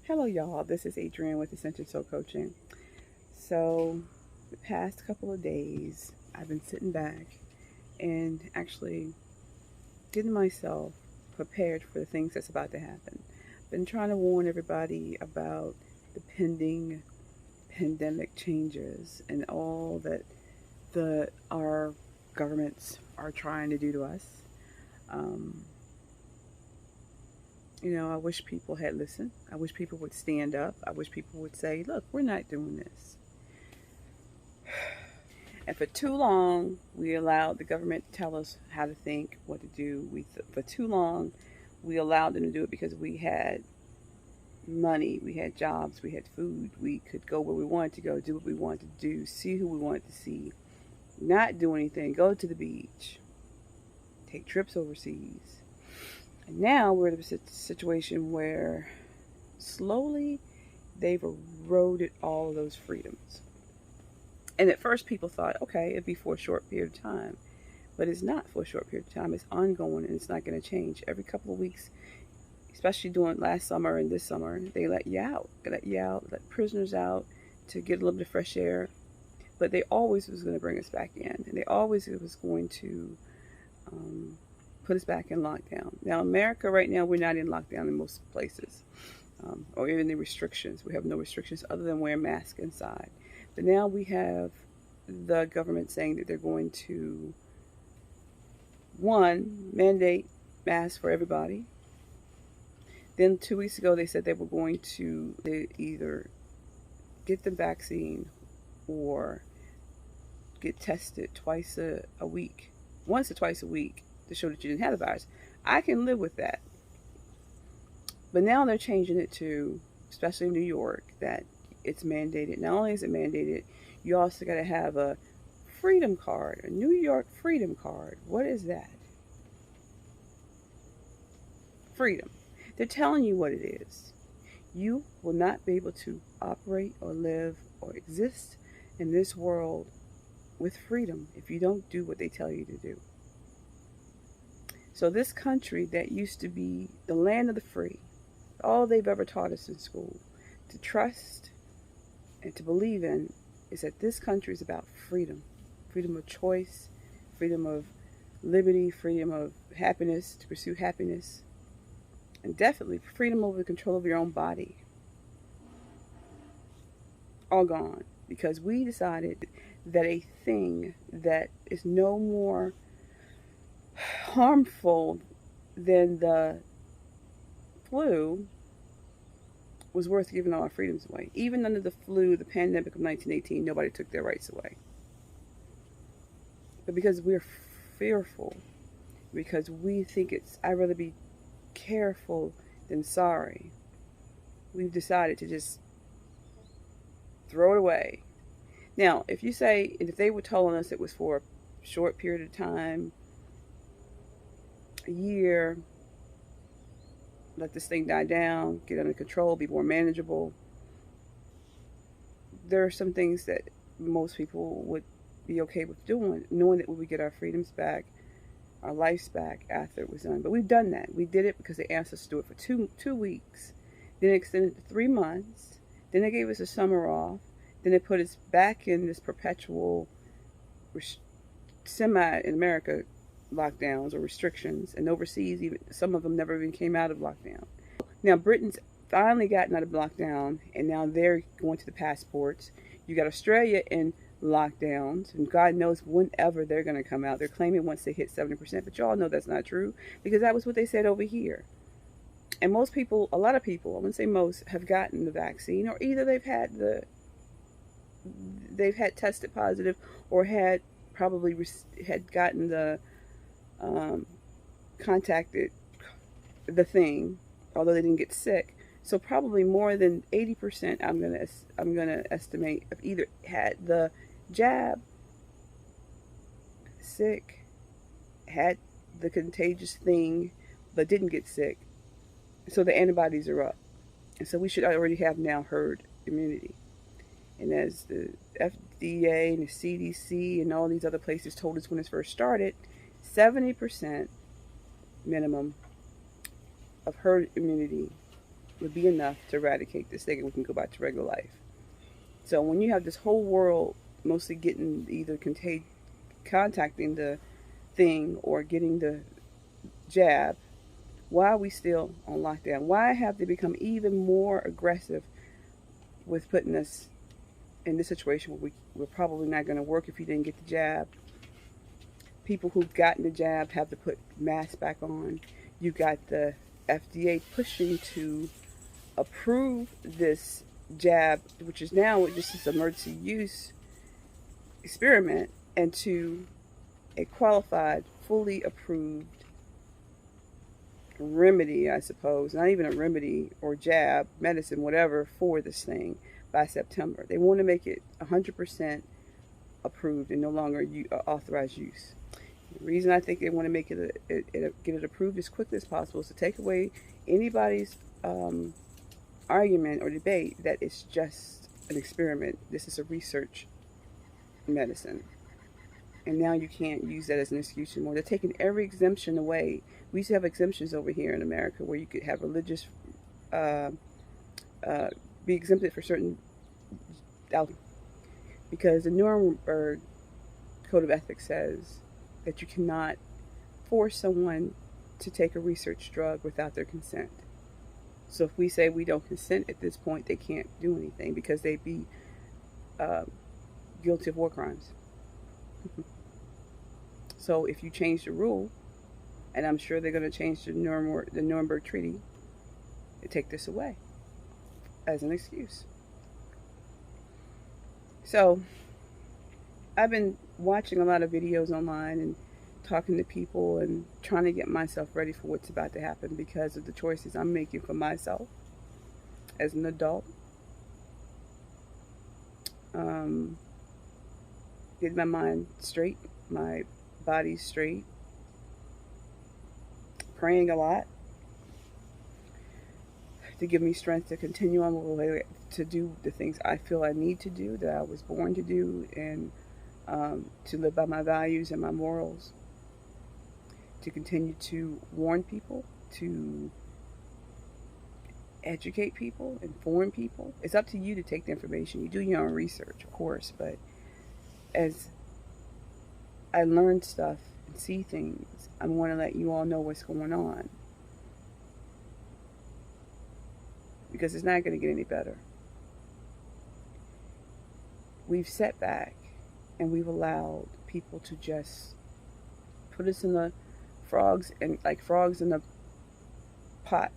Hello, y'all. This is Adrienne with Ascension Soul Coaching. So, the past couple of days, I've been sitting back and actually getting myself prepared for the things that's about to happen. Been trying to warn everybody about the pending pandemic changes and all that our governments are trying to do to us. Um, I wish people had listened. I wish people would stand up. I wish people would say, look, we're not doing this. And for too long, we allowed the government to tell us how to think, what to do. For too long, we allowed them to do it because we had money, we had jobs, we had food. We could go where we wanted to go, do what we wanted to do, see who we wanted to see, not do anything, go to the beach, take trips overseas. And now we're in a situation where slowly they've eroded all of those freedoms. And at first people thought, okay, it'd be for a short period of time. But it's not for a short period of time. It's ongoing and it's not going to change. Every couple of weeks, especially during last summer and this summer, they let you out. They let you out, let prisoners out to get a little bit of fresh air. But they always was going to bring us back in. And they always was going to put us back in lockdown. Now, America right now, we're not in lockdown in most places. Or even the restrictions. We have no restrictions other than wear masks inside. But now we have the government saying that they're going to, one, mandate masks for everybody. Then 2 weeks ago, they said they were going to either get the vaccine or get tested once or twice a week to show that you didn't have the virus. I can live with that. But now they're changing it to, especially in New York, that it's mandated. Not only is it mandated, you also got to have a freedom card, a New York freedom card. What is that? Freedom. They're telling you what it is. You will not be able to operate or live or exist in this world with freedom if you don't do what they tell you to do. So this country that used to be the land of the free, all they've ever taught us in school, to trust and to believe in, is that this country is about freedom. Freedom of choice, freedom of liberty, freedom of happiness, to pursue happiness, and definitely freedom over the control of your own body. All gone. Because we decided that a thing that is no more harmful than the flu was worth giving all our freedoms away. Even under the flu, the pandemic of 1918, nobody took their rights away. But because we're fearful, because we think I'd rather be careful than sorry, we've decided to just throw it away. Now, if they were telling us it was for a short period of time, a year, let this thing die down, get under control, be more manageable, there are some things that most people would be okay with doing, knowing that we would get our freedoms back, our lives back after it was done. But we've done that. We did it because they asked us to do it for two weeks. Then they extended it to 3 months. Then they gave us a summer off. Then they put us back in this perpetual in America, lockdowns or restrictions, and overseas, even some of them never even came out of lockdown. Now Britain's finally gotten out of lockdown, and now they're going to the passports. You got Australia in lockdowns, and God knows whenever they're going to come out. They're claiming once they hit 70%, but y'all know that's not true, because that was what they said over here. And most people, a lot of people, I wouldn't say most, have gotten the vaccine, or either they've had tested positive, or had gotten the contacted the thing, although they didn't get sick. So probably more than 80%, I'm gonna estimate, have either had the jab, sick, had the contagious thing, but didn't get sick. So the antibodies are up, and so we should already have now herd immunity. And as the FDA and the CDC and all these other places told us when it first started, 70% minimum of herd immunity would be enough to eradicate this thing and we can go back to regular life. So when you have this whole world mostly getting either contacting the thing or getting the jab, why are we still on lockdown? Why have they become even more aggressive with putting us in this situation where we're probably not going to work if you didn't get the jab? People who've gotten the jab have to put masks back on. You got the FDA pushing to approve this jab, which is now just this emergency use experiment, into a qualified, fully approved remedy, I suppose, not even a remedy or jab, medicine, whatever, for this thing by September. They want to make it 100% approved and no longer authorized use. The reason I think they want to make get it approved as quickly as possible is to take away anybody's argument or debate that it's just an experiment. This is a research medicine. And now you can't use that as an excuse anymore. They're taking every exemption away. We used to have exemptions over here in America where you could have religious, be exempted for certain, because the Nuremberg Code of Ethics says that you cannot force someone to take a research drug without their consent. So if we say we don't consent at this point, they can't do anything because they'd be guilty of war crimes. So if you change the rule, and I'm sure they're going to change the Nuremberg Treaty to take this away as an excuse. So I've been watching a lot of videos online and talking to people and trying to get myself ready for what's about to happen because of the choices I'm making for myself as an adult. Getting my mind straight, my body straight, praying a lot to give me strength to continue on the way to do the things I feel I need to do, that I was born to do, and to live by my values and my morals, to continue to warn people, to educate people, inform people. It's up to you to take the information. You do your own research, of course, but as I learn stuff and see things, I want to let you all know what's going on, because it's not going to get any better. We've set back and we've allowed people to just put us in the frogs in the pot,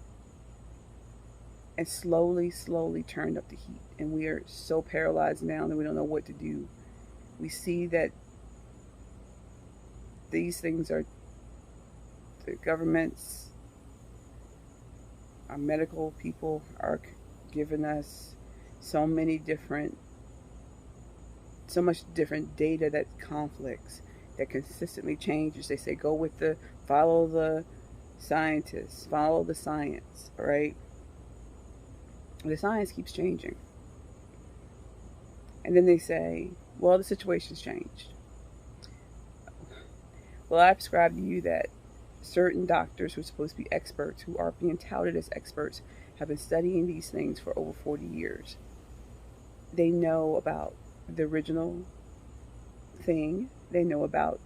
and slowly turned up the heat. And we are so paralyzed now that we don't know what to do. We see that these things are the governments, our medical people are giving us so much different data that conflicts, that consistently changes. They say follow the scientists, follow the science, right? The science keeps changing. And then they say, well, the situation's changed. Well, I prescribe to you that certain doctors who are supposed to be experts, who are being touted as experts, have been studying these things for over 40 years. They know about the original thing. They know about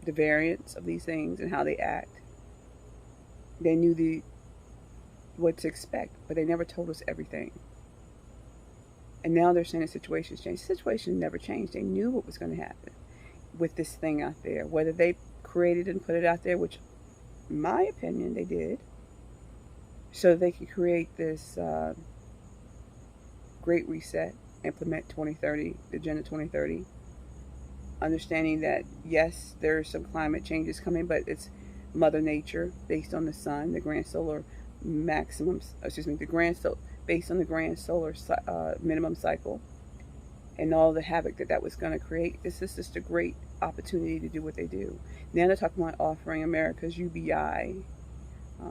the variants of these things and how they act. They knew what to expect, but they never told us everything. And now they're saying the situation's changed. The situation never changed. They knew what was going to happen with this thing out there. Whether they created and put it out there, which, in my opinion, they did, so they could create this great reset, implement 2030, the Agenda 2030, understanding that, yes, there are some climate changes coming, but it's Mother Nature based on the sun, the grand solar based on the grand solar minimum cycle, and all the havoc that was going to create. This is just a great opportunity to do what they do. Now they're talking about offering America's UBI.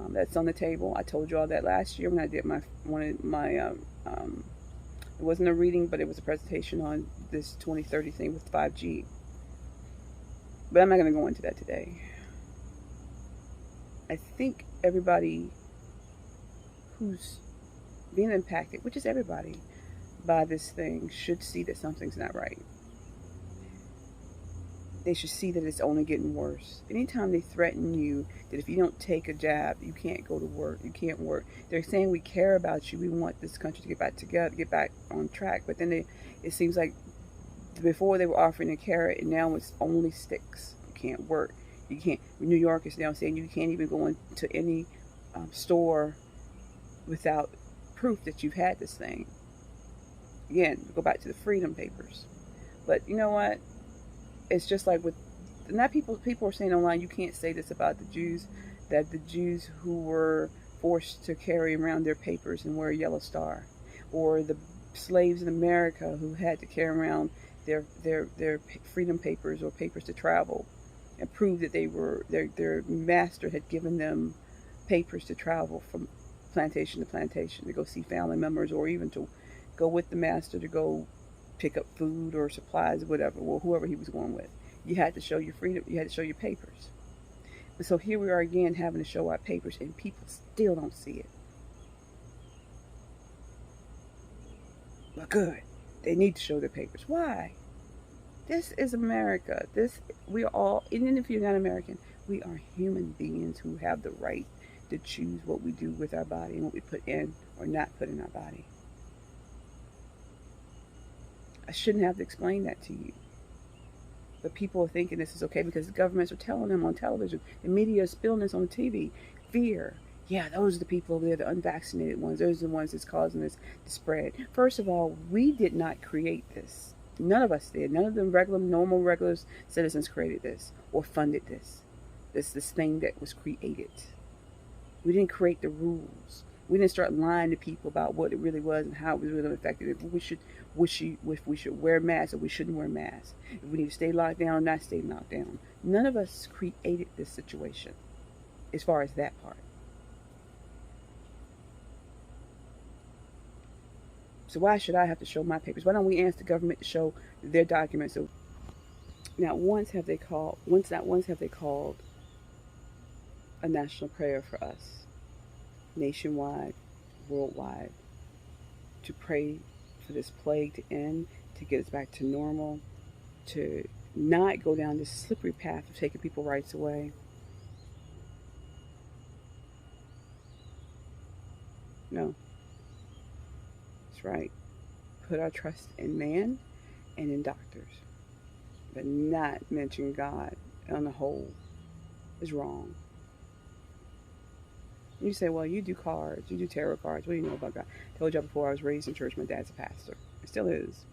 That's on the table. I told you all that last year when I did it wasn't a reading, but it was a presentation on this 2030 thing with 5G. But I'm not going to go into that today. I think everybody who's being impacted, which is everybody, by this thing, should see that something's not right. They should see that it's only getting worse. Anytime they threaten you that if you don't take a jab, you can't go to work, you can't work. They're saying we care about you, we want this country to get back together, get back on track. But then it seems like before they were offering a carrot, and now it's only sticks. You can't work. You can't. New York is now saying you can't even go into any store without proof that you've had this thing. Again, go back to the freedom papers. But you know what? It's just like with, not people are saying online, you can't say this about the Jews, that the Jews who were forced to carry around their papers and wear a yellow star, or the slaves in America who had to carry around their freedom papers or papers to travel and prove that they were their master had given them papers to travel from plantation to plantation to go see family members, or even to go with the master to go pick up food or supplies or whatever, or whoever he was going with. You had to show your freedom, you had to show your papers. And so here we are again having to show our papers, and people still don't see it. But good, they need to show their papers. Why? This is America. We are all, even if you're not American, we are human beings who have the right to choose what we do with our body and what we put in or not put in our body. I shouldn't have to explain that to you. But people are thinking this is okay because the governments are telling them on television. The media is spilling this on TV. Fear. Yeah, those are the people over there, the unvaccinated ones. Those are the ones that's causing this to spread. First of all, we did not create this. None of us did. None of the regular citizens created this or funded this. This thing that was created. We didn't create the rules. We didn't start lying to people about what it really was and how it was really affected. If we should wear masks or we shouldn't wear masks. If we need to stay locked down or not stay locked down. None of us created this situation as far as that part. So why should I have to show my papers? Why don't we ask the government to show their documents? So not once have they called a national prayer for us, nationwide, worldwide, to pray for this plague to end, to get us back to normal, to not go down this slippery path of taking people's rights away. No. That's right. Put our trust in man and in doctors. But not mention God on the whole is wrong. You say, well, you do cards, you do tarot cards. What do you know about God? I told you before, I was raised in church. My dad's a pastor. He still is.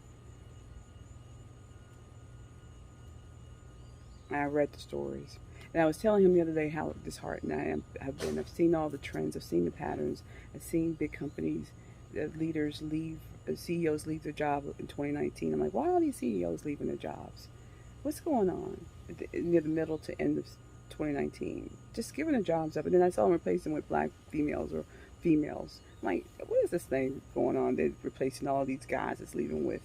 I read the stories. And I was telling him the other day how disheartened I have been. I've seen all the trends. I've seen the patterns. I've seen big companies, leaders leave, CEOs leave their job in 2019. I'm like, why are these CEOs leaving their jobs? What's going on near the middle to end of 2019? Just giving their jobs up. And then I saw them replace them with black females or females. I'm like, what is this thing going on? They're replacing all these guys that's leaving with,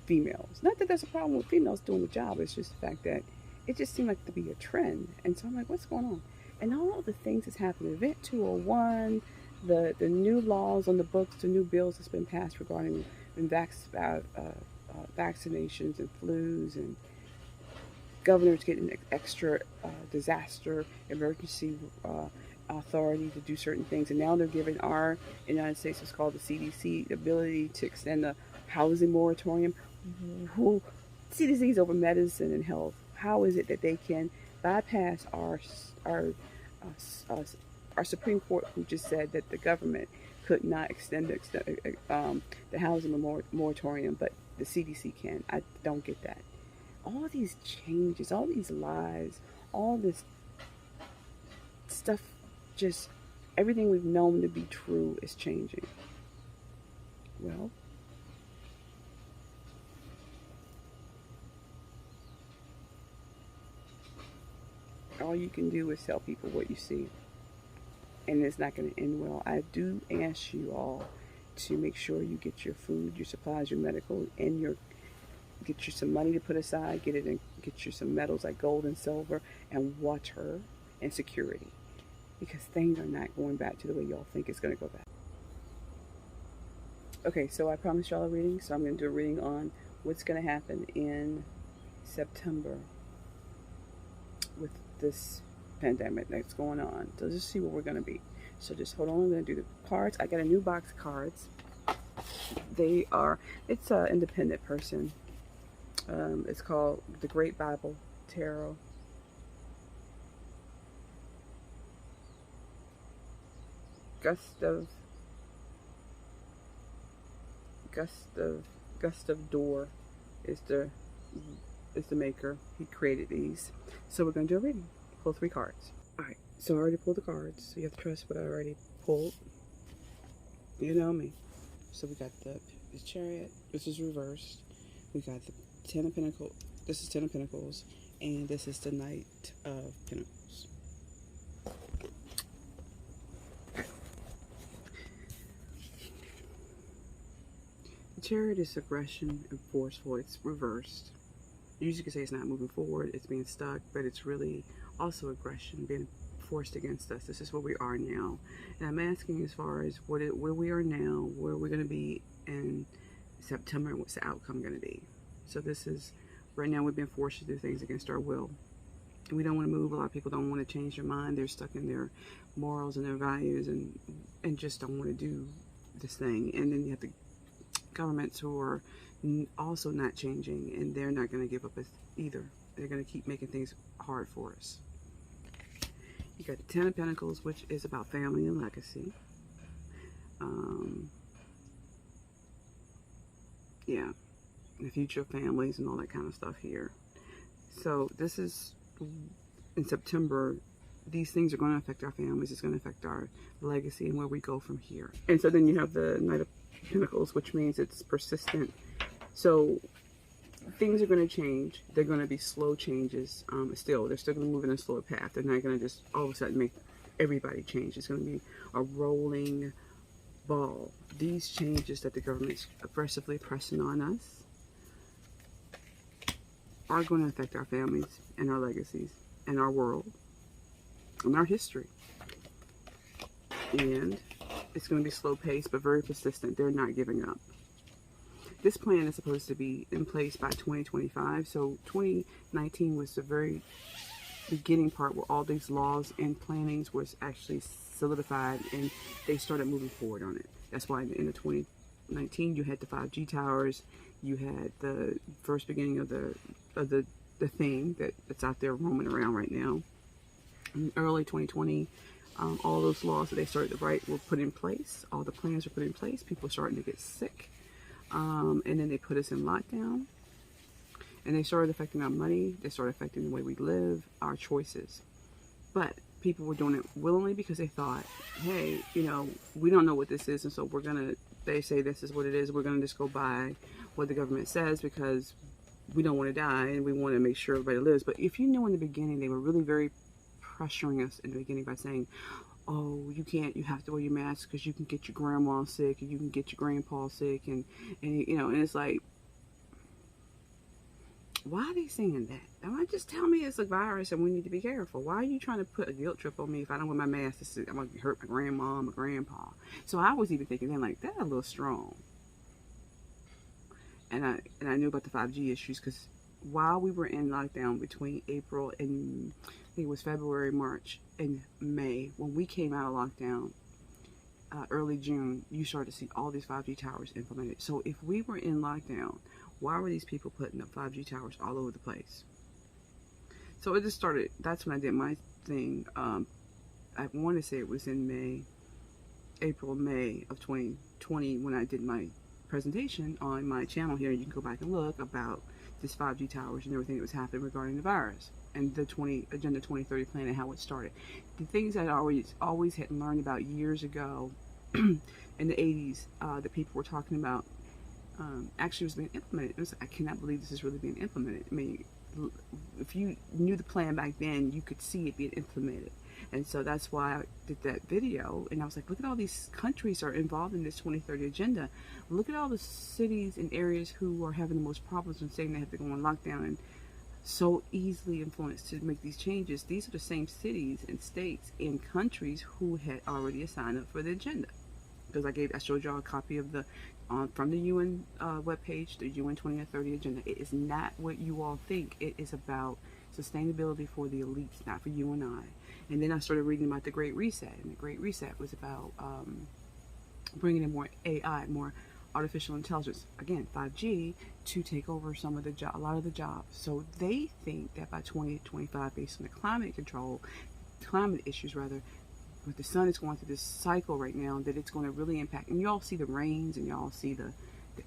females. Not that there's a problem with females doing the job. It's just the fact that it just seemed like to be a trend. And so I'm like, what's going on? And all of the things that's happening, Event 201, the new laws on the books, the new bills that's been passed regarding vaccinations and flus, and governors getting extra disaster emergency authority to do certain things. And now they're giving our United States, what's called the CDC, the ability to extend the housing moratorium. Who CDC's over medicine and health. How is it that they can bypass our Supreme Court, who just said that the government could not extend the housing moratorium, but the CDC can? I don't get that. All these changes, all these lies, all this stuff, just everything we've known to be true is changing. Well, all you can do is tell people what you see, and it's not going to end well. I do ask you all to make sure you get your food, your supplies, your medical, and get you some money to put aside, get you some metals like gold and silver and water and security. because things are not going back to the way y'all think it's going to go back. Okay, so I promised y'all a reading, so I'm going to do a reading on what's going to happen in September with this pandemic that's going on. So just see where we're going to be. So just hold on, I'm going to do the cards. I got a new box of cards. It's an independent person. It's called The Great Bible Tarot. Gustav Dorr is the maker. He created these. So we're going to do a reading. Pull 3 cards. Alright, so I already pulled the cards. So you have to trust what I already pulled. You know me. So we got the Chariot. This is reversed. We got the 10 of Pentacles. This is 10 of Pentacles. And this is the Knight of Pentacles. The Chariot is aggression and forceful. It's reversed. You usually could say it's not moving forward. It's being stuck. But it's really also aggression being forced against us. This is where we are now. And I'm asking as far as where we are now, where we're going to be in September, and what's the outcome going to be. So this is, right now we've been forced to do things against our will. We don't want to move. A lot of people don't want to change their mind. They're stuck in their morals and their values and just don't want to do this thing. And then you have the governments who are also not changing, and they're not going to give up either. They're going to keep making things hard for us. You got the 10 of Pentacles, which is about family and legacy. Yeah, the future of families and all that kind of stuff here. So this is in September. These things are going to affect our families. It's going to affect our legacy and where we go from here. And so then you have the Knight of Pentacles, which means it's persistent. So things are going to change. They're going to be slow changes. They're still going to move in a slower path. They're not going to just all of a sudden make everybody change. It's going to be a rolling ball. These changes that the government's aggressively pressing on us are going to affect our families and our legacies and our world and our history. And it's going to be slow paced but very persistent. They're not giving up. This plan is supposed to be in place by 2025. So 2019 was the very beginning part where all these laws and plannings was actually solidified and they started moving forward on it. That's why in the 2019 you had the 5G towers, you had the first beginning of the thing that's out there roaming around right now. In early 2020, all those laws that they started to write were put in place. All the plans were put in place. People were starting to get sick. And then they put us in lockdown. And they started affecting our money. They started affecting the way we live, our choices. But people were doing it willingly because they thought, hey, we don't know what this is. And so they say this is what it is. We're going to just go by what the government says because we don't want to die and we want to make sure everybody lives. But if you knew in the beginning, they were really very pressuring us in the beginning by saying, oh, you have to wear your mask because you can get your grandma sick and you can get your grandpa sick. And it's like, why are they saying that? Why just tell me it's a virus and we need to be careful? Why are you trying to put a guilt trip on me if I don't wear my mask? I'm going to hurt my grandma, my grandpa. So I was even thinking then, like, that's a little strong. And I knew about the 5G issues because while we were in lockdown between April and I think it was February, March, and May, when we came out of lockdown, early June, you started to see all these 5G towers implemented. So if we were in lockdown, why were these people putting up 5G towers all over the place? So it just started, that's when I did my thing. I want to say it was in May of 2020 when I did my presentation on my channel here. You can go back and look about this 5G towers and everything that was happening regarding the virus and the Agenda 2030 plan and how it started. The things that I always had learned about years ago in the 80s that people were talking about actually was being implemented. It was like, I cannot believe this is really being implemented. I mean, if you knew the plan back then, you could see it being implemented. And so that's why I did that video. And I was like, look at all these countries are involved in this 2030 agenda. Look at all the cities and areas who are having the most problems and saying they have to go on lockdown. And so easily influenced to make these changes. These are the same cities and states and countries who had already signed up for the agenda. Because I showed y'all a copy of the from the UN webpage, the UN 2030 agenda. It is not what you all think. It is about sustainability for the elites, not for you and I. And then I started reading about the Great Reset, and the Great Reset was about bringing in more AI, more artificial intelligence, again 5G, to take over some of a lot of the jobs. So they think that by 2025, based on the climate issues rather, but the sun is going through this cycle right now, that it's going to really impact. And y'all see the rains, and y'all see the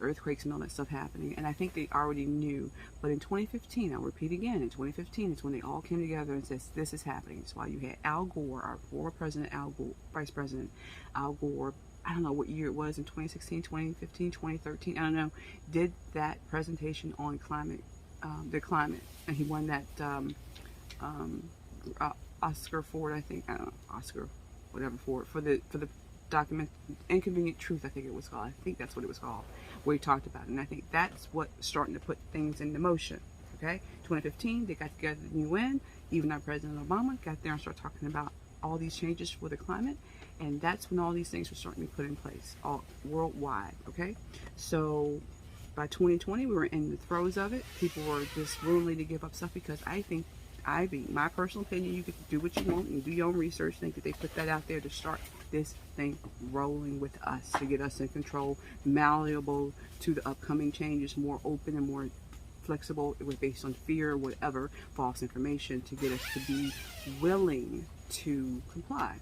earthquakes and all that stuff happening. And I think they already knew. But in 2015, I'll repeat again, in 2015 is when they all came together and said, this is happening. That's why you had Al Gore, our former president, Al Gore, Vice President Al Gore, I don't know what year it was, in 2016, 2015, 2013, I don't know, did that presentation on the climate. And he won that Oscar for it, I think. I don't know, Oscar, whatever, for the document Inconvenient Truth, I think it was called. I think that's what it was called, where he talked about it. And I think that's what's starting to put things into motion. Okay, 2015, they got together in the UN. Even our President Obama got there and started talking about all these changes for the climate, and that's when all these things were starting to be put in place, all worldwide. Okay, so by 2020, we were in the throes of it. People were just willing to give up stuff, because I think, my personal opinion, you could do what you want and do your own research. Think that they put that out there to start this thing rolling with us, to get us in control, malleable to the upcoming changes, more open and more flexible. It was based on fear, whatever, false information, to get us to be willing to comply.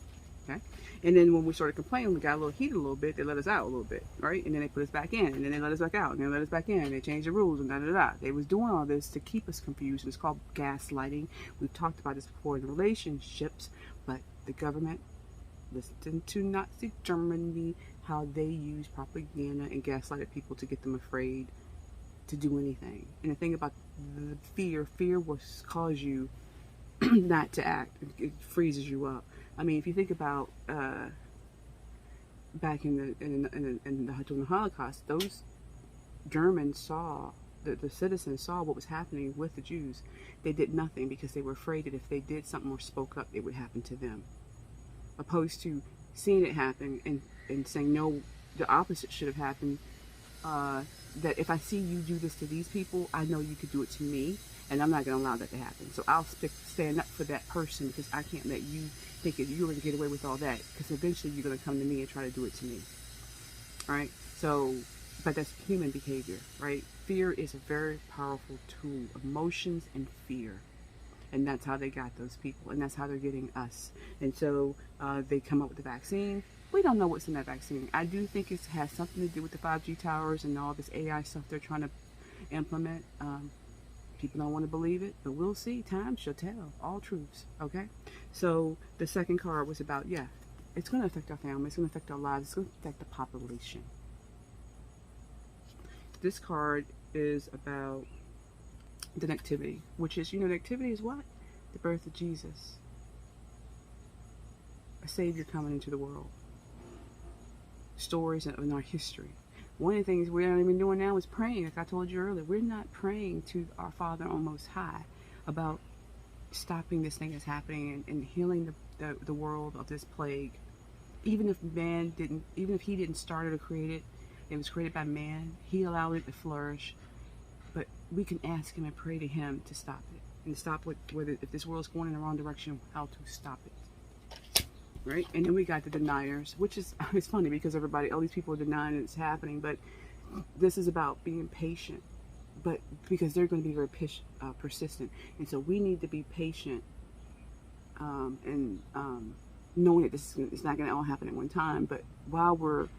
Okay, and then when we started complaining, we got a little heated a little bit. They let us out a little bit, right? And then they put us back in, and then they let us back out, and then they let us back in. And they changed the rules, and da da da. They was doing all this to keep us confused. It's called gaslighting. We've talked about this before in relationships, but the government, listen to Nazi Germany, how they use propaganda and gaslighted people to get them afraid to do anything. And the thing about the fear will cause you not to act. It freezes you up. I mean, if you think about back during the Holocaust, those Germans saw, the citizens saw what was happening with the Jews. They did nothing because they were afraid that if they did something or spoke up, it would happen to them. Opposed to seeing it happen and saying, no, the opposite should have happened. That if I see you do this to these people, I know you could do it to me, and I'm not going to allow that to happen. So I'll stand up for that person, because I can't let you think that you're going to get away with all that, because eventually you're going to come to me and try to do it to me. All right? So, but that's human behavior, right? Fear is a very powerful tool. Emotions and fear. And that's how they got those people, and that's how they're getting us. And so they come up with the vaccine. We don't know what's in that vaccine. I do think it has something to do with the 5G towers and all this AI stuff they're trying to implement. People don't want to believe it, but we'll see. Time shall tell all truths. Okay? So the second card was about, yeah, it's going to affect our family. It's going to affect our lives. It's going to affect the population. This card is about the nativity, which is, the nativity is what? The birth of Jesus. A Savior coming into the world. Stories in our history. One of the things we're not even doing now is praying. Like I told you earlier, we're not praying to our Father on Most High about stopping this thing that's happening and healing the world of this plague. Even if He didn't start it or create it, it was created by man. He allowed it to flourish. But we can ask Him and pray to Him to stop it, and to stop if this world's going in the wrong direction, how to stop it. Right? And then we got the deniers, which is, it's funny because all these people are denying it's happening, but this is about being patient, but because they're going to be very persistent. And so we need to be patient and knowing that it's not going to all happen at one time, but while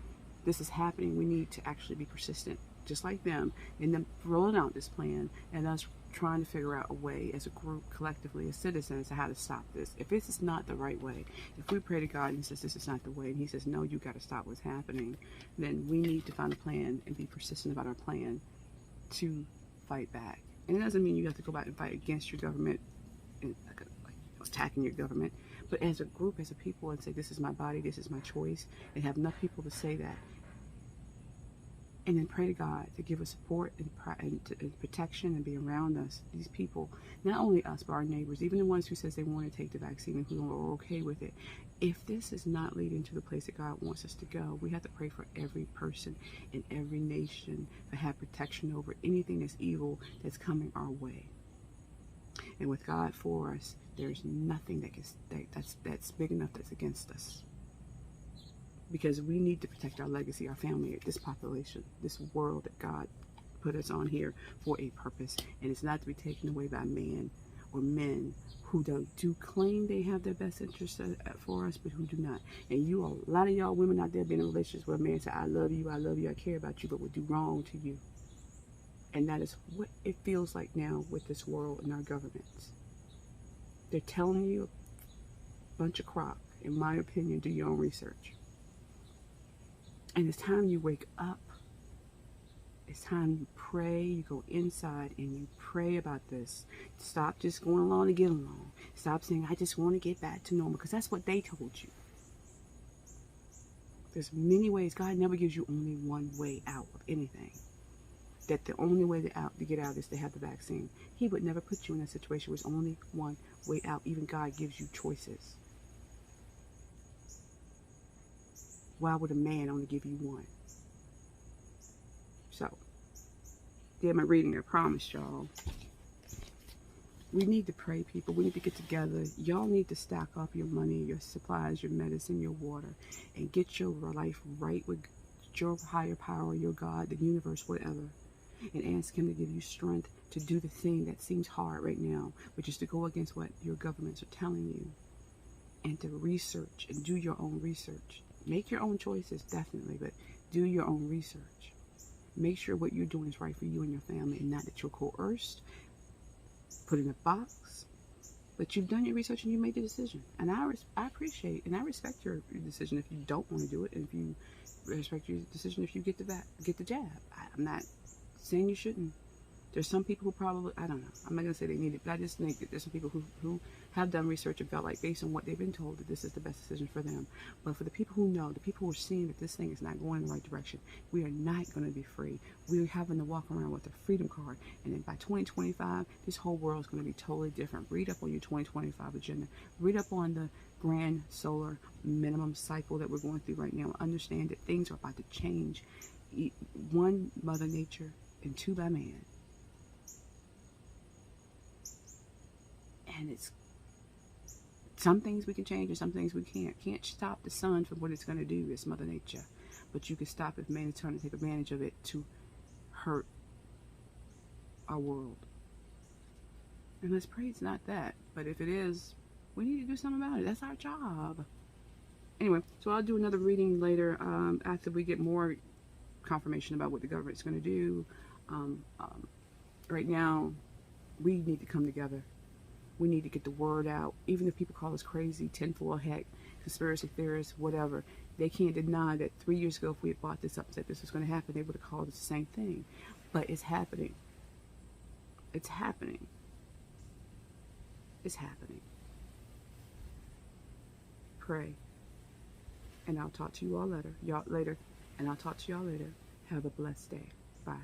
this is happening, we need to actually be persistent, just like them, and them rolling out this plan, and us trying to figure out a way as a group, collectively, as citizens, how to stop this. If this is not the right way, if we pray to God and He says this is not the way, and He says, no, you got to stop what's happening, then we need to find a plan and be persistent about our plan to fight back. And it doesn't mean you have to go back and fight against your government, and like attacking your government, but as a group, as a people, and say, this is my body, this is my choice, and have enough people to say that. And then pray to God to give us support and protection and be around us. These people, not only us, but our neighbors, even the ones who says they want to take the vaccine and who are okay with it. If this is not leading to the place that God wants us to go, we have to pray for every person in every nation to have protection over anything that's evil that's coming our way. And with God for us, there's nothing that's big enough that's against us. Because we need to protect our legacy, our family, this population, this world that God put us on here for a purpose. And it's not to be taken away by man or men who do claim they have their best interests for us, but who do not. And a lot of y'all women out there being in relationships where a man said, I love you, I care about you, but would do wrong to you. And that is what it feels like now with this world and our governments. They're telling you a bunch of crap. In my opinion, do your own research. And it's time you wake up. It's time you pray. You go inside and you pray about this. Stop just going along to get along. Stop saying, I just want to get back to normal. Because that's what they told you. There's many ways. God never gives you only one way out of anything. That the only way to get out is to have the vaccine. He would never put you in a situation where there's only one way out. Even God gives you choices. Why would a man only give you one? So, damn it, reading, I promise y'all. We need to pray, people. We need to get together. Y'all need to stack up your money, your supplies, your medicine, your water, and get your life right with your higher power, your God, the universe, whatever. And ask him to give you strength to do the thing that seems hard right now, which is to go against what your governments are telling you. And to research and do your own research. Make your own choices, definitely, but do your own research. Make sure what you're doing is right for you and your family, and not that you're coerced, put in a box. But you've done your research and you made the decision. And I appreciate and I respect your decision if you don't want to do it, and if you respect your decision if you get the jab. I'm not saying you shouldn't. There's some people who probably, I don't know, I'm not going to say they need it, but I just think that there's some people who have done research and felt like, based on what they've been told, that this is the best decision for them. But for the people who know, the people who are seeing that this thing is not going in the right direction, we are not going to be free. We're having to walk around with a freedom card. And then by 2025, this whole world is going to be totally different. Read up on your 2025 agenda. Read up on the grand solar minimum cycle that we're going through right now. Understand that things are about to change. One, Mother Nature, and two, by man. And it's some things we can change and some things we can't. Can't stop the sun from what it's going to do. It's Mother Nature. But you can stop if man is trying to take advantage of it to hurt our world. And let's pray it's not that. But if it is, we need to do something about it. That's our job. Anyway, so I'll do another reading later after we get more confirmation about what the government's going to do. Right now, we need to come together. We need to get the word out. Even if people call us crazy, tinfoil heck, conspiracy theorists, whatever, they can't deny that 3 years ago, if we had bought this up and said this was going to happen, they would have called it the same thing. But it's happening. It's happening. It's happening. Pray. And I'll talk to you all later. And I'll talk to y'all later. Have a blessed day. Bye.